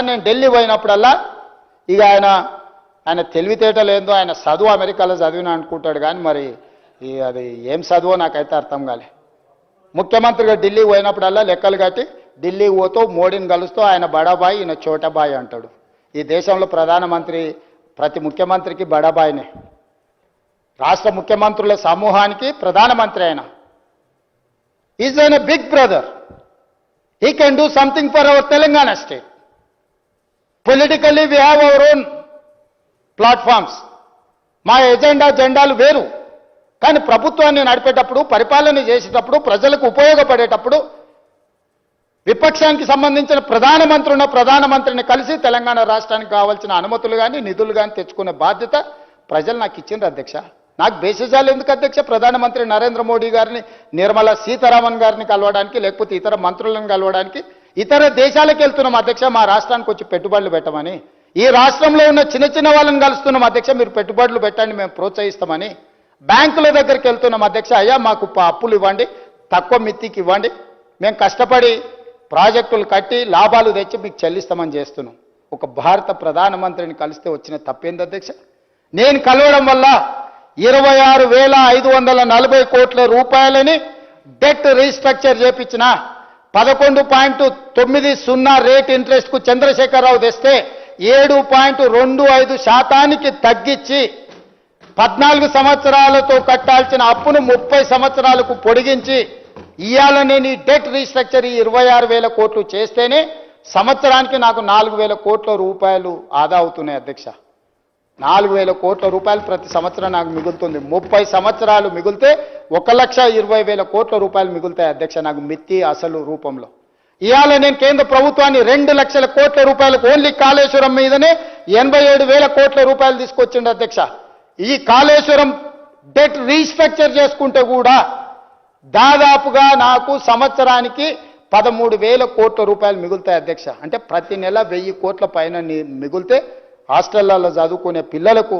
నేను ఢిల్లీ పోయినప్పుడల్లా ఇక ఆయన తెలివితేటలు ఏందో ఆయన చదువు అమెరికాలో చదివిన అనుకుంటాడు కానీ మరి అది ఏం చదువో నాకైతే అర్థం కాలే. ముఖ్యమంత్రిగా ఢిల్లీ పోయినప్పుడల్లా లెక్కలు కట్టి ఢిల్లీకి పోతూ మోడీని కలుస్తూ ఆయన బడాబాయి ఈయన చోటబాయి అంటాడు. ఈ దేశంలో ప్రధానమంత్రి ప్రతి ముఖ్యమంత్రికి బడాబాయినే. రాష్ట్ర ముఖ్యమంత్రుల సమూహానికి ప్రధానమంత్రి ఆయన. Is an a big brother. He can do something for our Telangana state. Politically we have our own platforms. మా జెండాలు వేరు. కానీ ప్రభుత్వాన్ని నడిపేటప్పుడు, పరిపాలన చేసేటప్పుడు, ప్రజలకు ఉపయోగపడేటప్పుడు విపక్షానికి సంబంధించిన ప్రధానమంత్రిని కలిసి తెలంగాణ రాష్ట్రానికి కావాల్సిన అనుమతులు కానీ నిధులు కానీ తెచ్చుకునే బాధ్యత ప్రజలు నాకు ఇచ్చిండ్రు అధ్యక్ష. నాకు బేసిజాలు ఎందుకు అధ్యక్ష? ప్రధానమంత్రి నరేంద్ర మోడీ గారిని, నిర్మలా సీతారామన్ గారిని కలవడానికి, లేకపోతే ఇతర మంత్రులను కలవడానికి ఇతర దేశాలకు వెళ్తున్నాం అధ్యక్ష. మా రాష్ట్రానికి వచ్చి పెట్టుబడులు పెట్టమని. ఈ రాష్ట్రంలో ఉన్న చిన్న వాళ్ళని కలుస్తున్నాం అధ్యక్ష. మీరు పెట్టుబడులు పెట్టండి, మేము ప్రోత్సహిస్తామని. బ్యాంకుల దగ్గరికి వెళ్తున్నాం అధ్యక్ష. అయ్యా మాకు అప్పులు ఇవ్వండి, తక్కువ మిత్తికి ఇవ్వండి, మేము కష్టపడి ప్రాజెక్టులు కట్టి లాభాలు తెచ్చి మీకు చెల్లిస్తామని చేస్తున్నాం. ఒక భారత ప్రధానమంత్రిని కలిస్తే వచ్చిన తప్పేంది అధ్యక్ష? నేను కలవడం వల్ల 26,540 కోట్ల రూపాయలని డెట్ రీస్ట్రక్చర్ చేపించిన 11.90 రేట్ ఇంట్రెస్ట్కు చంద్రశేఖరరావు తెస్తే 7.25% తగ్గించి 14 సంవత్సరాలతో కట్టాల్సిన అప్పును 30 సంవత్సరాలకు పొడిగించి ఇవాళ నేను ఈ డెట్ రీస్ట్రక్చర్ 26,000 కోట్లు చేస్తేనే సంవత్సరానికి నాకు 4,000 కోట్ల రూపాయలు ఆదా అవుతున్నాయి అధ్యక్ష. 4,000 కోట్ల రూపాయలు ప్రతి సంవత్సరం నాకు మిగులుతుంది. 30 సంవత్సరాలు మిగిలితే 1,20,000 కోట్ల రూపాయలు మిగులుతాయి అధ్యక్ష నాకు మిత్తి అసలు రూపంలో. ఇవాళ నేను కేంద్ర ప్రభుత్వాన్ని 2 లక్షల కోట్ల రూపాయలకు ఓన్లీ కాళేశ్వరం మీదనే 87,000 కోట్ల రూపాయలు తీసుకొచ్చిండు అధ్యక్ష. ఈ కాళేశ్వరం డెట్ రీస్ట్రక్చర్ చేసుకుంటే కూడా దాదాపుగా నాకు సంవత్సరానికి 13,000 కోట్ల రూపాయలు మిగులుతాయి అధ్యక్ష. అంటే ప్రతి నెల 1,000 కోట్ల పైన మిగిలితే హాస్టళ్లలో చదువుకునే పిల్లలకు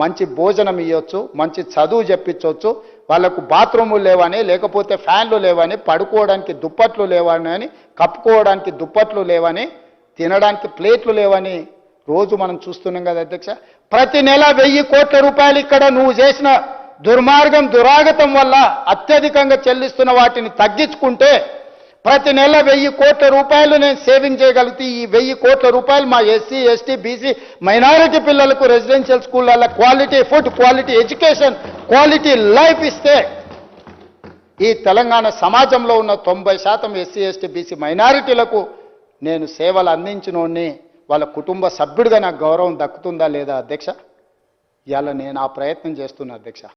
మంచి భోజనం ఇవ్వచ్చు, మంచి చదువు చెప్పించవచ్చు. వాళ్ళకు బాత్రూములు లేవని, లేకపోతే ఫ్యాన్లు లేవని, పడుకోవడానికి దుప్పట్లు లేవని, కప్పుకోవడానికి దుప్పట్లు లేవని, తినడానికి ప్లేట్లు లేవని రోజు మనం చూస్తున్నాం కదా అధ్యక్ష. ప్రతి నెల 1,000 కోట్ల రూపాయలు ఇక్కడ నువ్వు చేసిన దుర్మార్గం దురాగతం వల్ల అత్యధికంగా చెల్లిస్తున్న వాటిని తగ్గించుకుంటే ప్రతి నెల 1,000 కోట్ల రూపాయలు నేను సేవింగ్ చేయగలిగితే ఈ 1,000 కోట్ల రూపాయలు మా ఎస్సీ, ఎస్టీ, బీసీ, మైనారిటీ పిల్లలకు రెసిడెన్షియల్ స్కూళ్ళ quality food, quality education, quality life ఇస్తే ఈ తెలంగాణ సమాజంలో ఉన్న 90% ఎస్సీ, ఎస్టీ, బీసీ మైనారిటీలకు నేను సేవలు అందించినోడిని, వాళ్ళ కుటుంబ సభ్యుడిగా నాకు గౌరవం దక్కుతుందా లేదా అధ్యక్ష? ఇవాళ నేను ఆ ప్రయత్నం చేస్తున్నా అధ్యక్ష.